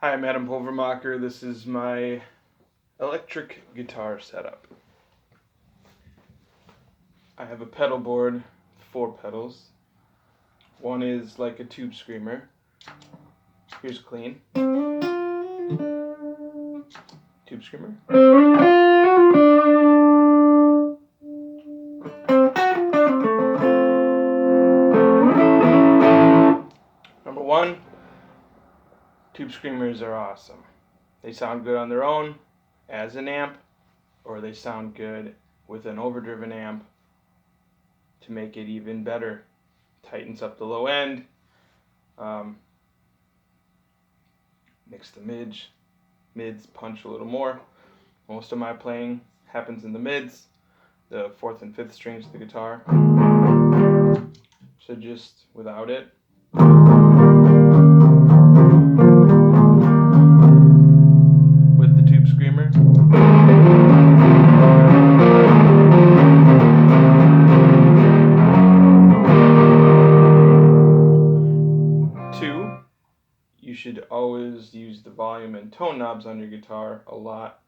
Hi, I'm Adam Pulvermacher. This is my electric guitar setup. I have a pedal board, 4 pedals. One is like a tube screamer. Here's clean. Tube screamer. Number 1, tube screamers are awesome. They sound good on their own as an amp, or they sound good with an overdriven amp to make it even better. Tightens up the low end, makes the mids punch a little more. Most of my playing happens in the mids, the 4th and 5th strings of the guitar. So just without it. With the tube screamer. 2, you should always use the volume and tone knobs on your guitar a lot.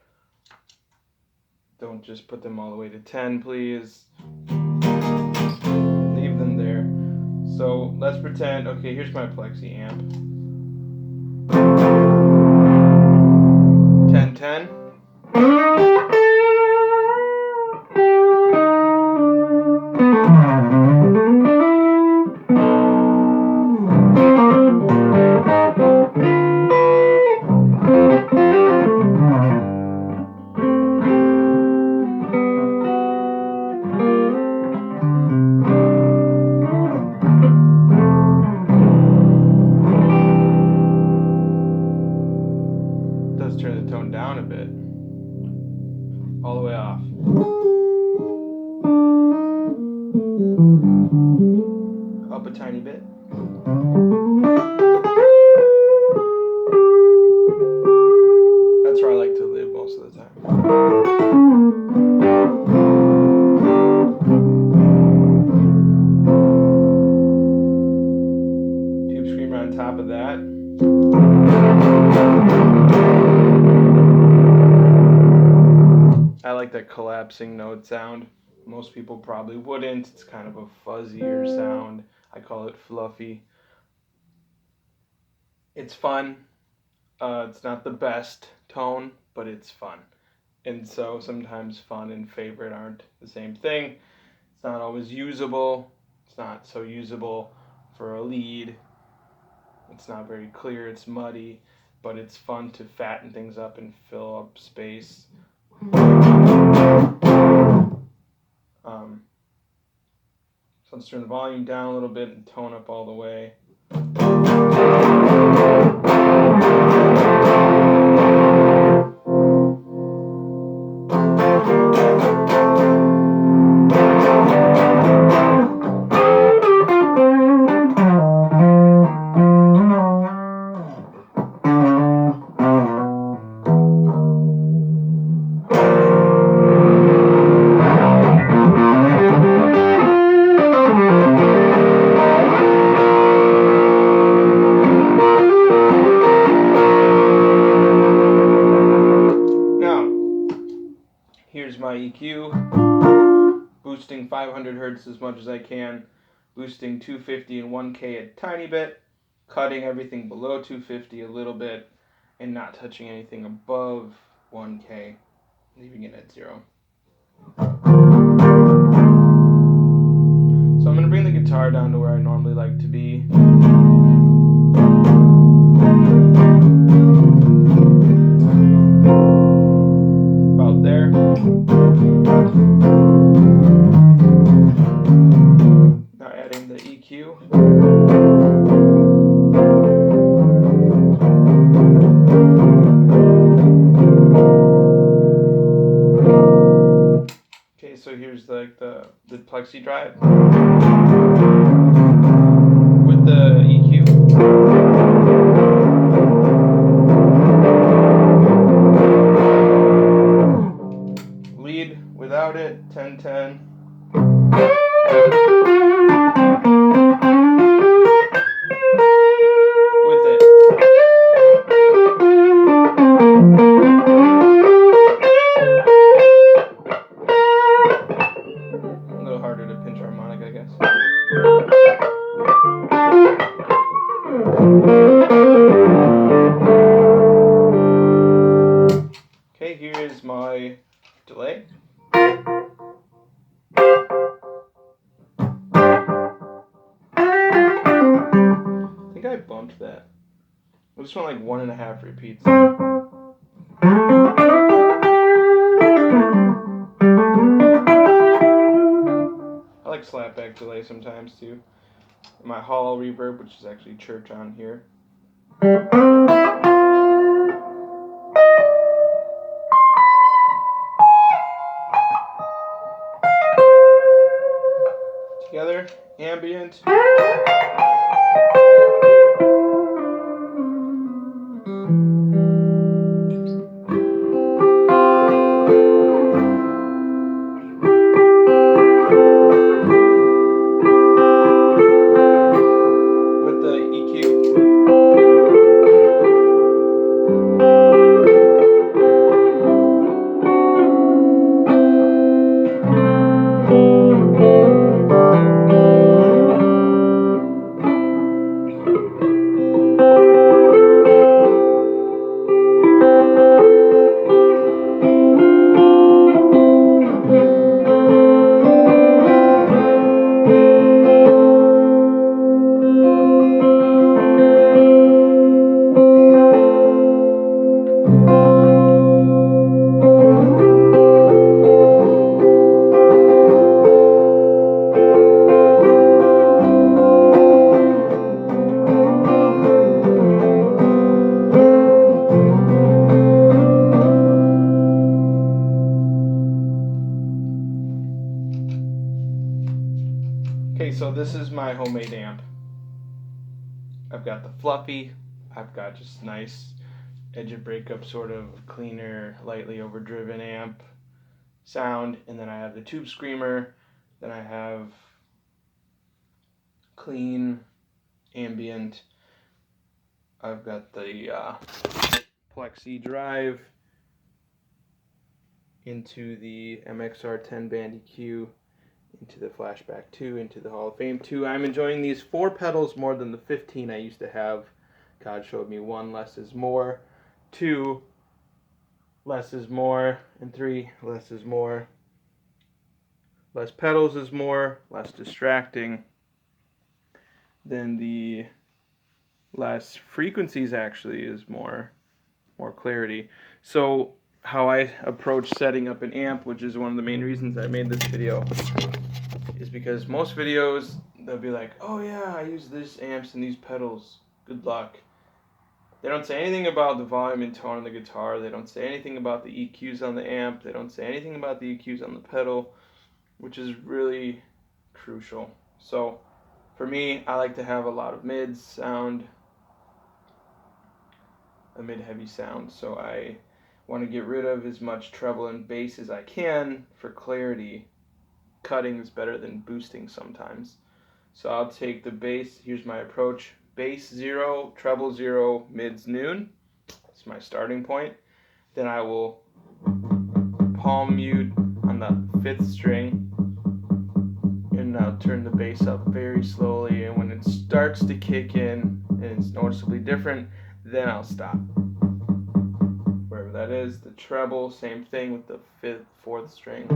Don't just put them all the way to 10, please. Leave them there. So let's pretend, okay, here's my Plexi amp. 10, 10. Does turn the tone down a bit. All the way off. Up a tiny bit. That's where I like to live most of the time. Tube screamer on top of that. I like that collapsing note sound. Most people probably wouldn't. It's kind of a fuzzier sound. I call it fluffy. It's fun. It's not the best tone, but it's fun. And so sometimes fun and favorite aren't the same thing. It's not always usable. It's not so usable for a lead. It's not very clear. It's muddy, but it's fun to fatten things up and fill up space. So let's turn the volume down a little bit and tone up all the way. Here's my EQ, boosting 500 Hertz as much as I can, boosting 250 and 1K a tiny bit, cutting everything below 250 a little bit, and not touching anything above 1K, leaving it at 0. So I'm going to bring the guitar down to where I normally like to be. About there. Now adding the EQ. Okay, so here's like the Plexi drive with the EQ. Lead without it, 10-10. With it. Okay, here is my delay. I think I bumped that. I just want like 1.5 repeats. I like slapback delay sometimes too. My hollow reverb, which is actually church on here. Together, ambient. With the EQ. Okay, so this is my homemade amp. I've got the fluffy, I've got just nice edge of breakup sort of cleaner, lightly overdriven amp sound, and then I have the tube screamer, then I have clean, ambient, I've got the Plexi drive into the MXR 10 band EQ, into the Flashback 2, into the Hall of Fame 2. I'm enjoying these 4 pedals more than the 15 I used to have. God showed me 1, less is more. 2, less is more. And 3, less is more. Less pedals is more, less distracting. Then the less frequencies actually is more clarity. So how I approach setting up an amp, which is one of the main reasons I made this video, is because most videos they'll be like, oh yeah, I use these amps and these pedals, good luck. They don't say anything about the volume and tone of the guitar. They don't say anything about the EQs on the amp. They don't say anything about the EQs on the pedal, which is really crucial. So for me, I like to have a lot of mids sound, a mid-heavy sound. So I want to get rid of as much treble and bass as I can for clarity. Cutting is better than boosting sometimes. So I'll take the bass. Here's my approach. Bass 0, treble 0, mids noon. That's my starting point. Then I will palm mute on the 5th string, and I'll turn the bass up very slowly, and when it starts to kick in and it's noticeably different, then I'll stop. Wherever that is. The treble, same thing with the 5th, 4th string.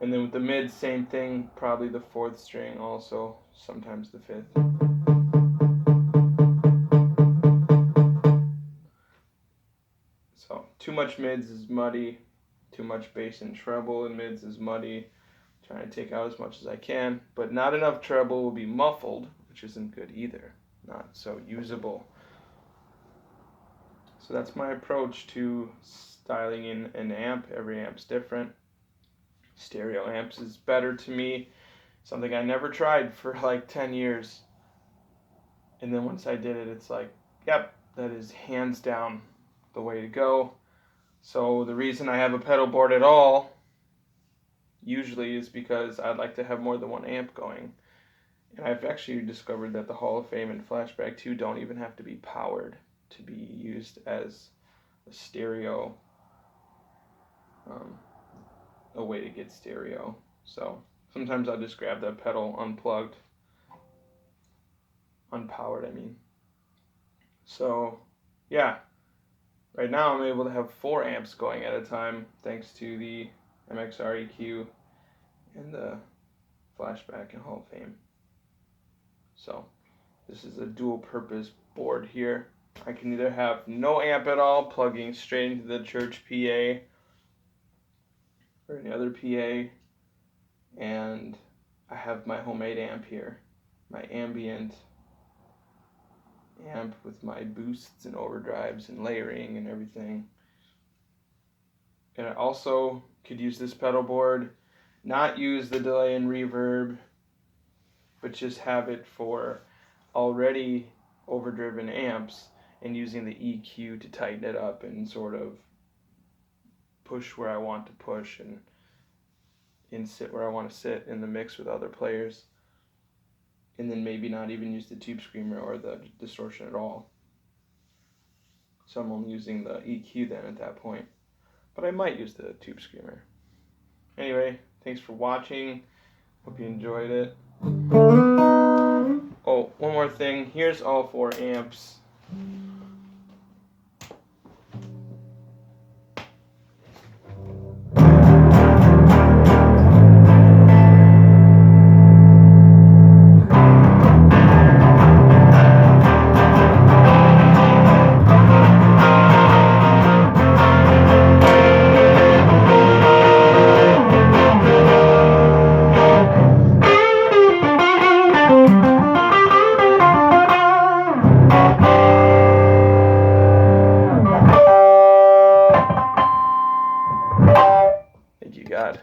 And then with the mid, same thing, probably the 4th string also, sometimes the 5th. So too much mids is muddy, too much bass and treble and mids is muddy. Trying to take out as much as I can, but not enough treble will be muffled, which isn't good either, not so usable. So that's my approach to styling in an amp. Every amp's different. Stereo amps is better to me, something I never tried for like 10 years. And then once I did it, it's like, yep, that is hands down the way to go. So the reason I have a pedal board at all usually is because I'd like to have more than one amp going. And I've actually discovered that the Hall of Fame and Flashback 2 don't even have to be powered to be used as a stereo, a way to get stereo. So sometimes I'll just grab that pedal unplugged unpowered, I mean. So, yeah, right now I'm able to have 4 amps going at a time thanks to the MXR EQ and the Flashback and Hall of Fame. So, this is a dual purpose board here. I can either have no amp at all, plugging straight into the church PA or any other PA, and I have my homemade amp here, my ambient amp with my boosts and overdrives and layering and everything. And I also could use this pedal board, not use the delay and reverb, but just have it for already overdriven amps and using the EQ to tighten it up and sort of push where I want to push and sit where I want to sit in the mix with other players. And then maybe not even use the tube screamer or the distortion at all. So I'm only using the EQ then at that point. But I might use the tube screamer. Anyway, thanks for watching. Hope you enjoyed it. Oh, one more thing. Here's all 4 amps. Thank you, God.